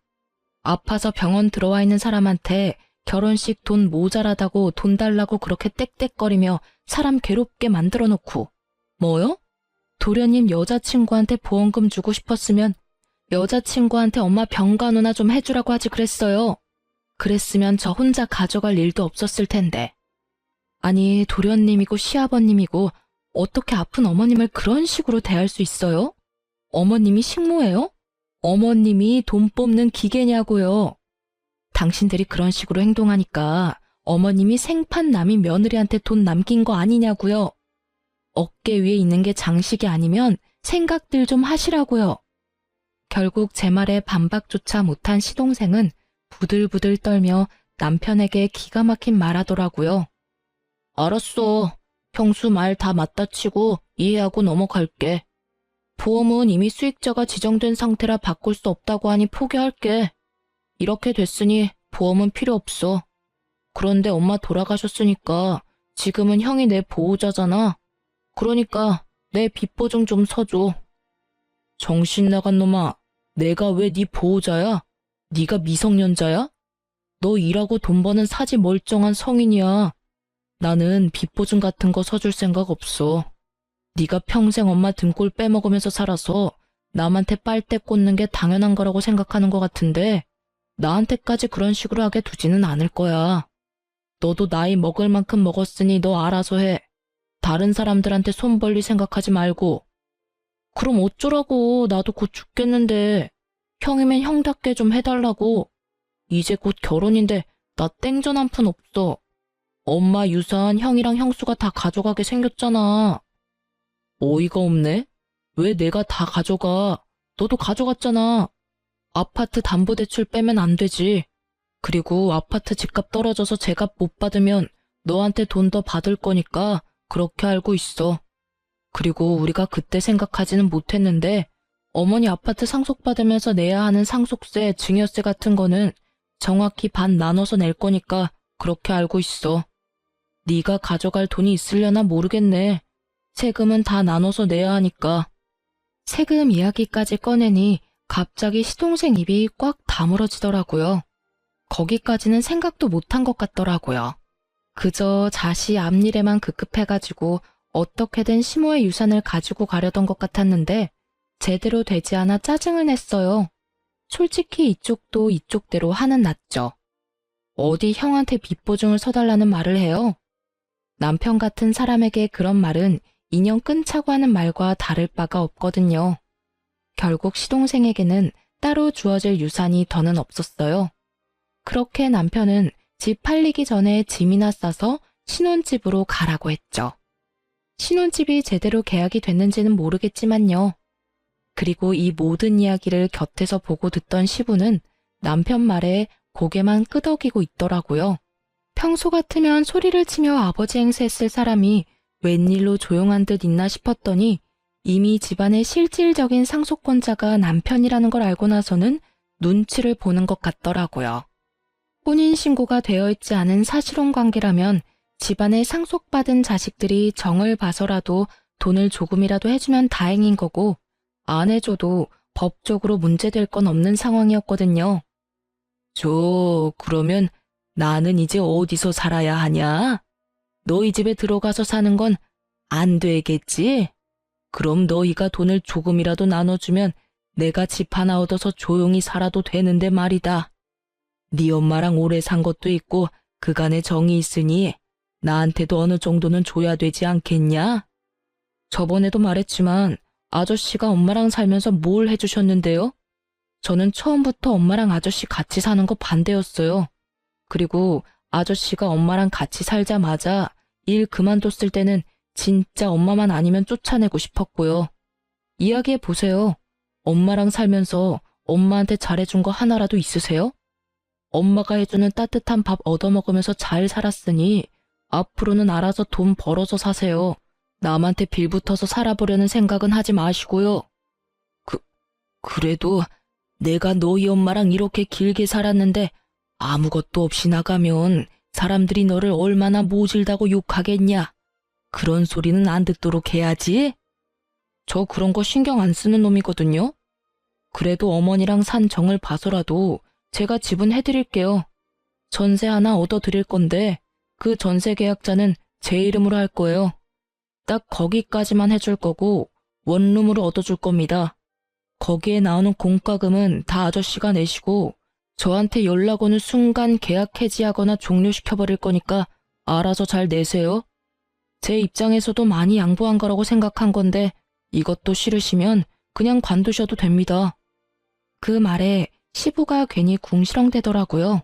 아파서 병원 들어와 있는 사람한테 결혼식 돈 모자라다고 돈 달라고 그렇게 떽떽거리며 사람 괴롭게 만들어 놓고 뭐요? 도련님 여자친구한테 보험금 주고 싶었으면 여자친구한테 엄마 병간호나 좀 해주라고 하지 그랬어요. 그랬으면 저 혼자 가져갈 일도 없었을 텐데. 아니 도련님이고 시아버님이고 어떻게 아픈 어머님을 그런 식으로 대할 수 있어요? 어머님이 식모예요? 어머님이 돈 뽑는 기계냐고요. 당신들이 그런 식으로 행동하니까 어머님이 생판 남인 며느리한테 돈 남긴 거 아니냐고요. 어깨 위에 있는 게 장식이 아니면 생각들 좀 하시라고요. 결국 제 말에 반박조차 못한 시동생은 부들부들 떨며 남편에게 기가 막힌 말하더라고요. 알았어. 형수 말 다 맞다 치고 이해하고 넘어갈게. 보험은 이미 수익자가 지정된 상태라 바꿀 수 없다고 하니 포기할게. 이렇게 됐으니 보험은 필요 없어. 그런데 엄마 돌아가셨으니까 지금은 형이 내 보호자잖아. 그러니까 내 빚보증 좀 서줘. 정신 나간 놈아. 내가 왜 네 보호자야? 네가 미성년자야? 너 일하고 돈 버는 사지 멀쩡한 성인이야. 나는 빚보증 같은 거 서줄 생각 없어. 네가 평생 엄마 등골 빼먹으면서 살아서 남한테 빨대 꽂는 게 당연한 거라고 생각하는 것 같은데 나한테까지 그런 식으로 하게 두지는 않을 거야. 너도 나이 먹을 만큼 먹었으니 너 알아서 해. 다른 사람들한테 손 벌릴 생각하지 말고. 그럼 어쩌라고. 나도 곧 죽겠는데. 형이면 형답게 좀 해달라고. 이제 곧 결혼인데 나 땡전 한 푼 없어. 엄마 유산 형이랑 형수가 다 가져가게 생겼잖아. 어이가 없네. 왜 내가 다 가져가. 너도 가져갔잖아. 아파트 담보대출 빼면 안 되지. 그리고 아파트 집값 떨어져서 제값 못 받으면 너한테 돈 더 받을 거니까 그렇게 알고 있어. 그리고 우리가 그때 생각하지는 못했는데 어머니 아파트 상속받으면서 내야 하는 상속세, 증여세 같은 거는 정확히 반 나눠서 낼 거니까 그렇게 알고 있어. 네가 가져갈 돈이 있으려나 모르겠네. 세금은 다 나눠서 내야 하니까. 세금 이야기까지 꺼내니 갑자기 시동생 입이 꽉 다물어지더라고요. 거기까지는 생각도 못한 것 같더라고요. 그저 자시 앞일에만 급급해가지고 어떻게든 시모의 유산을 가지고 가려던 것 같았는데 제대로 되지 않아 짜증을 냈어요. 솔직히 이쪽도 이쪽대로 화는 났죠. 어디 형한테 빚보증을 서달라는 말을 해요? 남편 같은 사람에게 그런 말은 인연 끊자고 하는 말과 다를 바가 없거든요. 결국 시동생에게는 따로 주어질 유산이 더는 없었어요. 그렇게 남편은 집 팔리기 전에 짐이나 싸서 신혼집으로 가라고 했죠. 신혼집이 제대로 계약이 됐는지는 모르겠지만요. 그리고 이 모든 이야기를 곁에서 보고 듣던 시부는 남편 말에 고개만 끄덕이고 있더라고요. 평소 같으면 소리를 치며 아버지 행세했을 사람이 웬일로 조용한 듯 있나 싶었더니 이미 집안의 실질적인 상속권자가 남편이라는 걸 알고 나서는 눈치를 보는 것 같더라고요. 혼인신고가 되어 있지 않은 사실혼 관계라면 집안에 상속받은 자식들이 정을 봐서라도 돈을 조금이라도 해주면 다행인 거고 안 해줘도 법적으로 문제될 건 없는 상황이었거든요. 그러면 나는 이제 어디서 살아야 하냐? 너희 집에 들어가서 사는 건 안 되겠지? 그럼 너희가 돈을 조금이라도 나눠주면 내가 집 하나 얻어서 조용히 살아도 되는데 말이다. 네 엄마랑 오래 산 것도 있고 그간의 정이 있으니 나한테도 어느 정도는 줘야 되지 않겠냐? 저번에도 말했지만 아저씨가 엄마랑 살면서 뭘 해주셨는데요? 저는 처음부터 엄마랑 아저씨 같이 사는 거 반대였어요. 그리고 아저씨가 엄마랑 같이 살자마자 일 그만뒀을 때는 진짜 엄마만 아니면 쫓아내고 싶었고요. 이야기해 보세요. 엄마랑 살면서 엄마한테 잘해준 거 하나라도 있으세요? 엄마가 해주는 따뜻한 밥 얻어먹으면서 잘 살았으니 앞으로는 알아서 돈 벌어서 사세요. 남한테 빌붙어서 살아보려는 생각은 하지 마시고요. 그래도 내가 너희 엄마랑 이렇게 길게 살았는데 아무것도 없이 나가면 사람들이 너를 얼마나 모질다고 욕하겠냐. 그런 소리는 안 듣도록 해야지. 저 그런 거 신경 안 쓰는 놈이거든요. 그래도 어머니랑 산 정을 봐서라도 제가 지분해드릴게요. 전세 하나 얻어드릴 건데 그 전세 계약자는 제 이름으로 할 거예요. 딱 거기까지만 해줄 거고 원룸으로 얻어줄 겁니다. 거기에 나오는 공과금은 다 아저씨가 내시고 저한테 연락 오는 순간 계약 해지하거나 종료시켜버릴 거니까 알아서 잘 내세요. 제 입장에서도 많이 양보한 거라고 생각한 건데 이것도 싫으시면 그냥 관두셔도 됩니다. 그 말에 시부가 괜히 궁시렁대더라고요.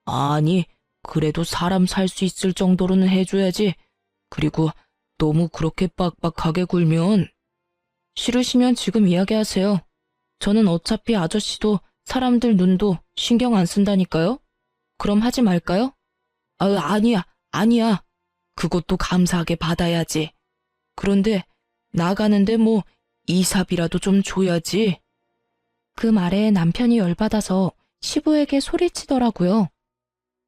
아니, 그래도 사람 살 수 있을 정도로는 해줘야지. 그리고 너무 그렇게 빡빡하게 굴면. 싫으시면 지금 이야기하세요. 저는 어차피 아저씨도 사람들 눈도 신경 안 쓴다니까요. 그럼 하지 말까요? 아니야. 그것도 감사하게 받아야지. 그런데 나가는데 뭐 이삽이라도 좀 줘야지. 그 말에 남편이 열받아서 시부에게 소리치더라고요.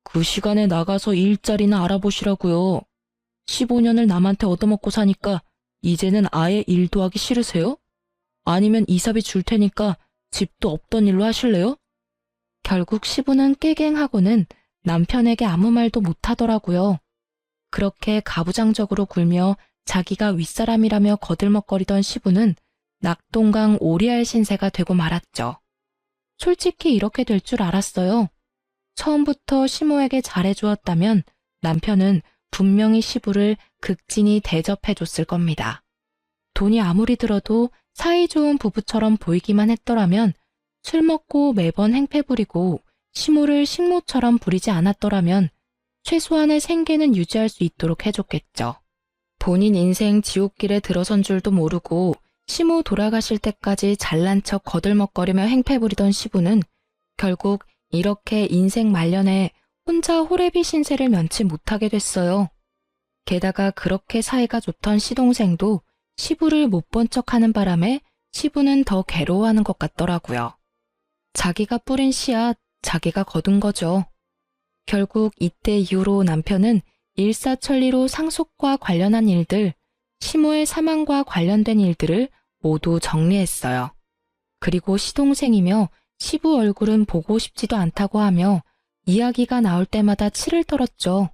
그 시간에 나가서 일자리나 알아보시라고요. 15년을 남한테 얻어먹고 사니까 이제는 아예 일도 하기 싫으세요? 아니면 이삽이 줄 테니까 집도 없던 일로 하실래요? 결국 시부는 깨갱하고는 남편에게 아무 말도 못하더라고요. 그렇게 가부장적으로 굴며 자기가 윗사람이라며 거들먹거리던 시부는 낙동강 오리알 신세가 되고 말았죠. 솔직히 이렇게 될 줄 알았어요. 처음부터 시모에게 잘해주었다면 남편은 분명히 시부를 극진히 대접해줬을 겁니다. 돈이 아무리 들어도 사이좋은 부부처럼 보이기만 했더라면 술 먹고 매번 행패 부리고 시모를 식모처럼 부리지 않았더라면 최소한의 생계는 유지할 수 있도록 해줬겠죠. 본인 인생 지옥길에 들어선 줄도 모르고 시모 돌아가실 때까지 잘난 척 거들먹거리며 행패 부리던 시부는 결국 이렇게 인생 말년에 혼자 호래비 신세를 면치 못하게 됐어요. 게다가 그렇게 사이가 좋던 시동생도 시부를 못 본 척하는 바람에 시부는 더 괴로워하는 것 같더라고요. 자기가 뿌린 씨앗, 자기가 거둔 거죠. 결국 이때 이후로 남편은 일사천리로 상속과 관련한 일들, 시모의 사망과 관련된 일들을 모두 정리했어요. 그리고 시동생이며 시부 얼굴은 보고 싶지도 않다고 하며 이야기가 나올 때마다 치를 떨었죠.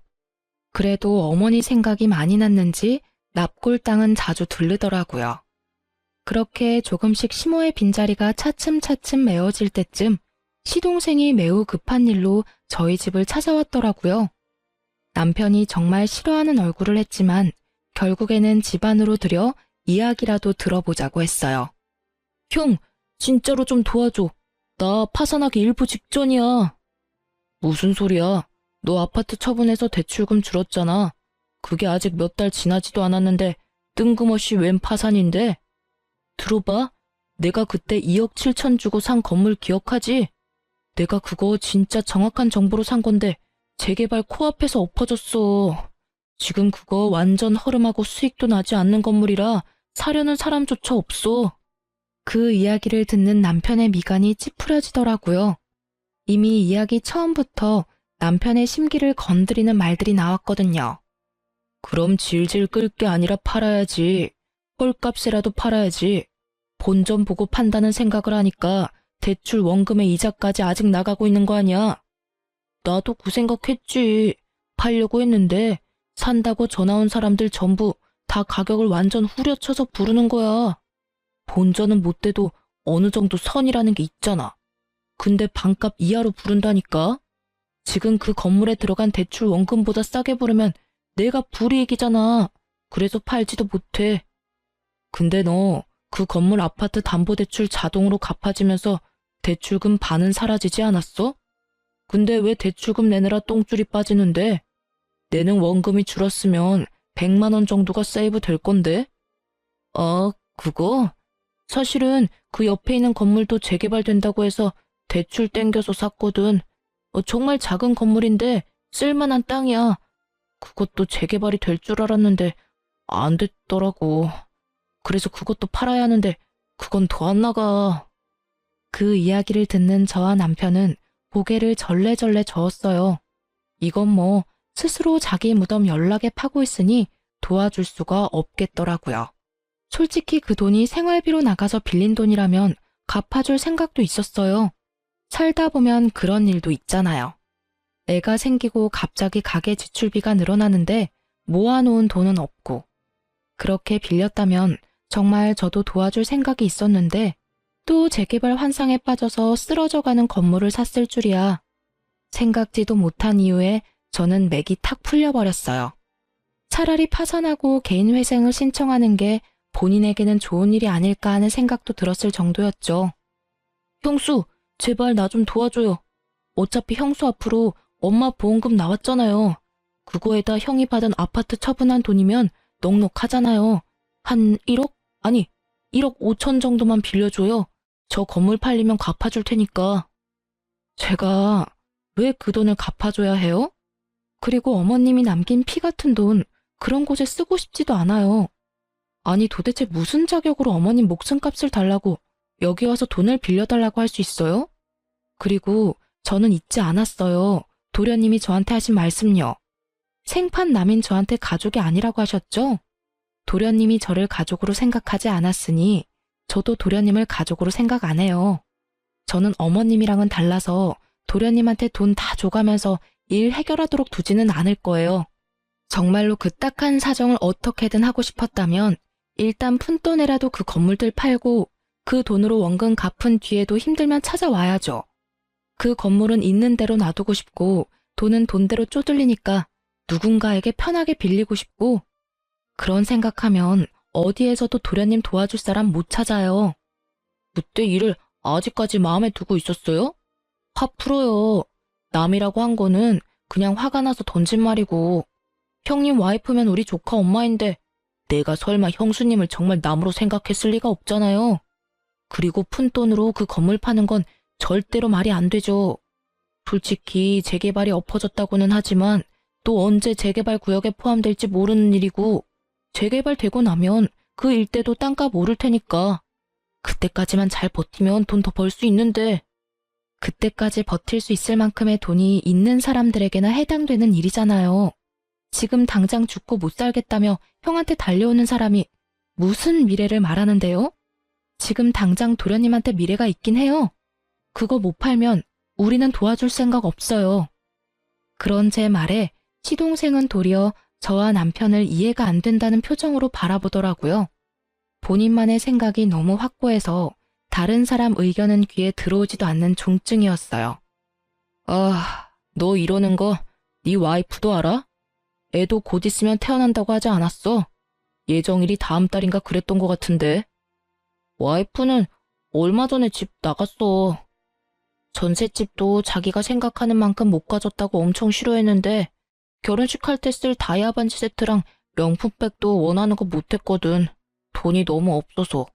그래도 어머니 생각이 많이 났는지 납골 땅은 자주 들르더라고요. 그렇게 조금씩 시모의 빈자리가 차츰차츰 메워질 때쯤 시동생이 매우 급한 일로 저희 집을 찾아왔더라고요. 남편이 정말 싫어하는 얼굴을 했지만 결국에는 집 안으로 들여 이야기라도 들어보자고 했어요. 형, 진짜로 좀 도와줘. 나 파산하기 일부 직전이야. 무슨 소리야? 너 아파트 처분해서 대출금 줄었잖아. 그게 아직 몇 달 지나지도 않았는데 뜬금없이 웬 파산인데? 들어봐. 내가 그때 2억 7천 주고 산 건물 기억하지? 내가 그거 진짜 정확한 정보로 산 건데 재개발 코앞에서 엎어졌어. 지금 그거 완전 허름하고 수익도 나지 않는 건물이라 사려는 사람조차 없어. 그 이야기를 듣는 남편의 미간이 찌푸려지더라고요. 이미 이야기 처음부터 남편의 심기를 건드리는 말들이 나왔거든요. 그럼 질질 끌 게 아니라 팔아야지. 헐값이라도 팔아야지. 본전 보고 판다는 생각을 하니까 대출 원금의 이자까지 아직 나가고 있는 거 아니야. 나도 그 생각했지. 팔려고 했는데 산다고 전화 온 사람들 전부 다 가격을 완전 후려쳐서 부르는 거야. 본전은 못 돼도 어느 정도 선이라는 게 있잖아. 근데 반값 이하로 부른다니까. 지금 그 건물에 들어간 대출 원금보다 싸게 부르면 내가 불이익이잖아. 그래서 팔지도 못해. 근데 너 그 건물 아파트 담보대출 자동으로 갚아지면서 대출금 반은 사라지지 않았어? 근데 왜 대출금 내느라 똥줄이 빠지는데? 내는 원금이 줄었으면 100만 원 정도가 세이브 될 건데? 그거? 사실은 그 옆에 있는 건물도 재개발된다고 해서 대출 땡겨서 샀거든. 정말 작은 건물인데 쓸만한 땅이야. 그것도 재개발이 될 줄 알았는데 안 됐더라고. 그래서 그것도 팔아야 하는데 그건 더 안 나가. 그 이야기를 듣는 저와 남편은 고개를 절레절레 저었어요. 이건 뭐 스스로 자기 무덤 연락에 파고 있으니 도와줄 수가 없겠더라고요. 솔직히 그 돈이 생활비로 나가서 빌린 돈이라면 갚아줄 생각도 있었어요. 살다 보면 그런 일도 있잖아요. 애가 생기고 갑자기 가계 지출비가 늘어나는데 모아놓은 돈은 없고. 그렇게 빌렸다면 정말 저도 도와줄 생각이 있었는데 또 재개발 환상에 빠져서 쓰러져가는 건물을 샀을 줄이야. 생각지도 못한 이유에 저는 맥이 탁 풀려버렸어요. 차라리 파산하고 개인 회생을 신청하는 게 본인에게는 좋은 일이 아닐까 하는 생각도 들었을 정도였죠. 형수, 제발 나 좀 도와줘요. 어차피 형수 앞으로 엄마 보험금 나왔잖아요. 그거에다 형이 받은 아파트 처분한 돈이면 넉넉하잖아요. 한 1억? 아니, 1억 5천 정도만 빌려줘요. 저 건물 팔리면 갚아줄 테니까. 제가 왜 그 돈을 갚아줘야 해요? 그리고 어머님이 남긴 피 같은 돈 그런 곳에 쓰고 싶지도 않아요. 아니 도대체 무슨 자격으로 어머님 목숨값을 달라고 여기 와서 돈을 빌려달라고 할 수 있어요? 그리고 저는 잊지 않았어요. 도련님이 저한테 하신 말씀요. 생판 남인 저한테 가족이 아니라고 하셨죠? 도련님이 저를 가족으로 생각하지 않았으니 저도 도련님을 가족으로 생각 안 해요. 저는 어머님이랑은 달라서 도련님한테 돈 다 줘가면서 일 해결하도록 두지는 않을 거예요. 정말로 그 딱한 사정을 어떻게든 하고 싶었다면 일단 푼돈에라도 그 건물들 팔고 그 돈으로 원금 갚은 뒤에도 힘들면 찾아와야죠. 그 건물은 있는 대로 놔두고 싶고 돈은 돈대로 쪼들리니까 누군가에게 편하게 빌리고 싶고 그런 생각하면 어디에서도 도련님 도와줄 사람 못 찾아요. 그때 일을 아직까지 마음에 두고 있었어요? 화 풀어요. 남이라고 한 거는 그냥 화가 나서 던진 말이고 형님 와이프면 우리 조카 엄마인데 내가 설마 형수님을 정말 남으로 생각했을 리가 없잖아요. 그리고 푼돈으로 그 건물 파는 건 절대로 말이 안 되죠. 솔직히 재개발이 엎어졌다고는 하지만 또 언제 재개발 구역에 포함될지 모르는 일이고 재개발되고 나면 그 일대도 땅값 오를 테니까 그때까지만 잘 버티면 돈 더 벌 수 있는데 그때까지 버틸 수 있을 만큼의 돈이 있는 사람들에게나 해당되는 일이잖아요. 지금 당장 죽고 못 살겠다며 형한테 달려오는 사람이 무슨 미래를 말하는데요? 지금 당장 도련님한테 미래가 있긴 해요. 그거 못 팔면 우리는 도와줄 생각 없어요. 그런 제 말에 시동생은 도리어 저와 남편을 이해가 안 된다는 표정으로 바라보더라고요. 본인만의 생각이 너무 확고해서 다른 사람 의견은 귀에 들어오지도 않는 종증이었어요. 너 이러는 거 네 와이프도 알아? 애도 곧 있으면 태어난다고 하지 않았어? 예정일이 다음 달인가 그랬던 것 같은데. 와이프는 얼마 전에 집 나갔어. 전셋집도 자기가 생각하는 만큼 못 가졌다고 엄청 싫어했는데 결혼식 할 때 쓸 다이아 반지 세트랑 명품백도 원하는 거 못했거든. 돈이 너무 없어서.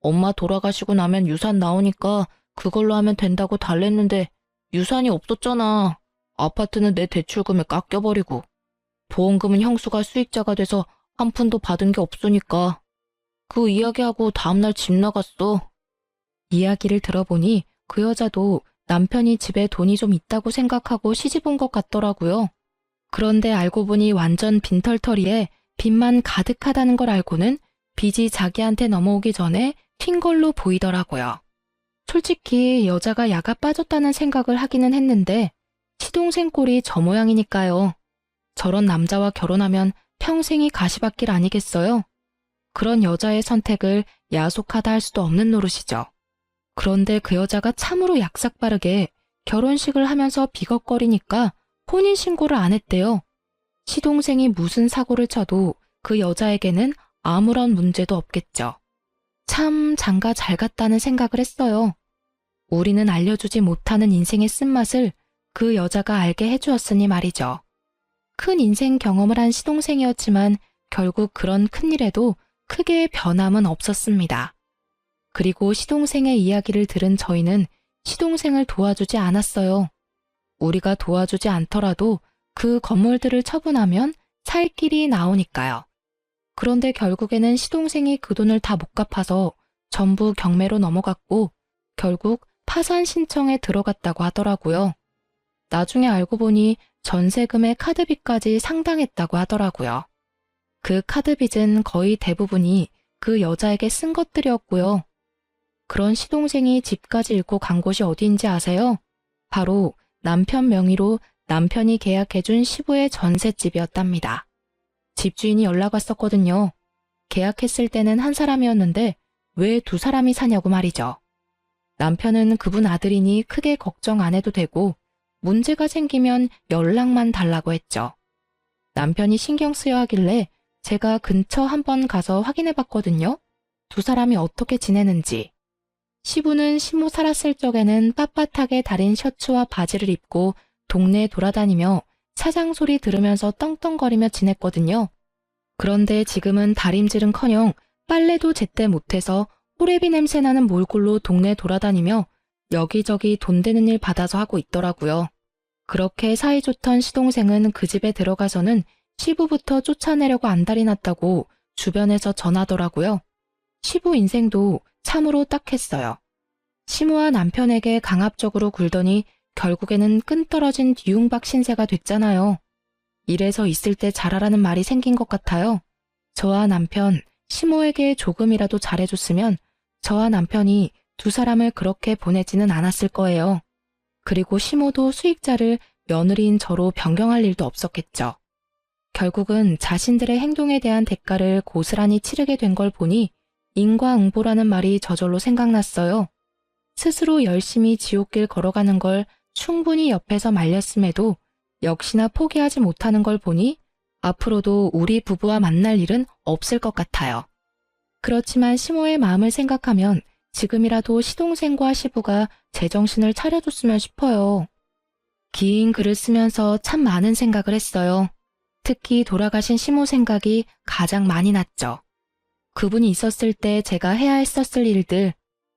엄마 돌아가시고 나면 유산 나오니까 그걸로 하면 된다고 달랬는데 유산이 없었잖아. 아파트는 내 대출금에 깎여버리고. 보험금은 형수가 수익자가 돼서 한 푼도 받은 게 없으니까. 그 이야기하고 다음날 집 나갔어. 이야기를 들어보니 그 여자도 남편이 집에 돈이 좀 있다고 생각하고 시집 온 것 같더라고요. 그런데 알고 보니 완전 빈털터리에 빚만 가득하다는 걸 알고는 빚이 자기한테 넘어오기 전에 튄 걸로 보이더라고요. 솔직히 여자가 야가 빠졌다는 생각을 하기는 했는데 시동생 꼴이 저 모양이니까요. 저런 남자와 결혼하면 평생이 가시밭길 아니겠어요? 그런 여자의 선택을 야속하다 할 수도 없는 노릇이죠. 그런데 그 여자가 참으로 약삭빠르게 결혼식을 하면서 비걱거리니까 혼인신고를 안 했대요. 시동생이 무슨 사고를 쳐도 그 여자에게는 아무런 문제도 없겠죠. 참 장가 잘 갔다는 생각을 했어요. 우리는 알려주지 못하는 인생의 쓴맛을 그 여자가 알게 해주었으니 말이죠. 큰 인생 경험을 한 시동생이었지만 결국 그런 큰일에도 크게 변함은 없었습니다. 그리고 시동생의 이야기를 들은 저희는 시동생을 도와주지 않았어요. 우리가 도와주지 않더라도 그 건물들을 처분하면 살 길이 나오니까요. 그런데 결국에는 시동생이 그 돈을 다 못 갚아서 전부 경매로 넘어갔고 결국 파산 신청에 들어갔다고 하더라고요. 나중에 알고 보니 전세금의 카드빚까지 상당했다고 하더라고요. 그 카드빚은 거의 대부분이 그 여자에게 쓴 것들이었고요. 그런 시동생이 집까지 잃고 간 곳이 어디인지 아세요? 바로 남편 명의로 남편이 계약해준 시부의 전셋집이었답니다. 집주인이 연락 왔었거든요. 계약했을 때는 한 사람이었는데 왜 두 사람이 사냐고 말이죠. 남편은 그분 아들이니 크게 걱정 안 해도 되고 문제가 생기면 연락만 달라고 했죠. 남편이 신경 쓰여 하길래 제가 근처 한번 가서 확인해 봤거든요. 두 사람이 어떻게 지내는지. 시부는 시모 살았을 적에는 빳빳하게 다린 셔츠와 바지를 입고 동네에 돌아다니며 사장 소리 들으면서 떵떵거리며 지냈거든요. 그런데 지금은 다림질은커녕 빨래도 제때 못해서 호레비 냄새 나는 몰골로 동네 돌아다니며 여기저기 돈 되는 일 받아서 하고 있더라고요. 그렇게 사이좋던 시동생은 그 집에 들어가서는 시부부터 쫓아내려고 안달이 났다고 주변에서 전하더라고요. 시부 인생도 참으로 딱했어요. 시모와 남편에게 강압적으로 굴더니 결국에는 끈떨어진 뒤움박 신세가 됐잖아요. 이래서 있을 때 잘하라는 말이 생긴 것 같아요. 저와 남편, 시모에게 조금이라도 잘해줬으면 저와 남편이 두 사람을 그렇게 보내지는 않았을 거예요. 그리고 시모도 수익자를 며느리인 저로 변경할 일도 없었겠죠. 결국은 자신들의 행동에 대한 대가를 고스란히 치르게 된 걸 보니 인과응보라는 말이 저절로 생각났어요. 스스로 열심히 지옥길 걸어가는 걸 충분히 옆에서 말렸음에도 역시나 포기하지 못하는 걸 보니 앞으로도 우리 부부와 만날 일은 없을 것 같아요. 그렇지만 시모의 마음을 생각하면 지금이라도 시동생과 시부가 제정신을 차려줬으면 싶어요. 긴 글을 쓰면서 참 많은 생각을 했어요. 특히 돌아가신 시모 생각이 가장 많이 났죠. 그분이 있었을 때 제가 해야 했었을 일들,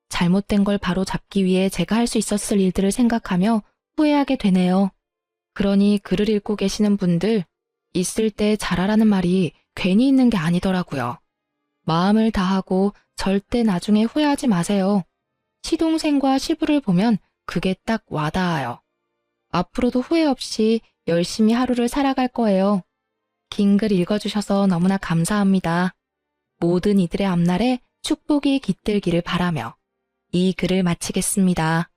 잘못된 걸 바로 잡기 위해 제가 할 수 있었을 일들을 생각하며 후회하게 되네요. 그러니 글을 읽고 계시는 분들, 있을 때 잘하라는 말이 괜히 있는 게 아니더라고요. 마음을 다하고 절대 나중에 후회하지 마세요. 시동생과 시부를 보면 그게 딱 와닿아요. 앞으로도 후회 없이 열심히 하루를 살아갈 거예요. 긴 글 읽어주셔서 너무나 감사합니다. 모든 이들의 앞날에 축복이 깃들기를 바라며 이 글을 마치겠습니다.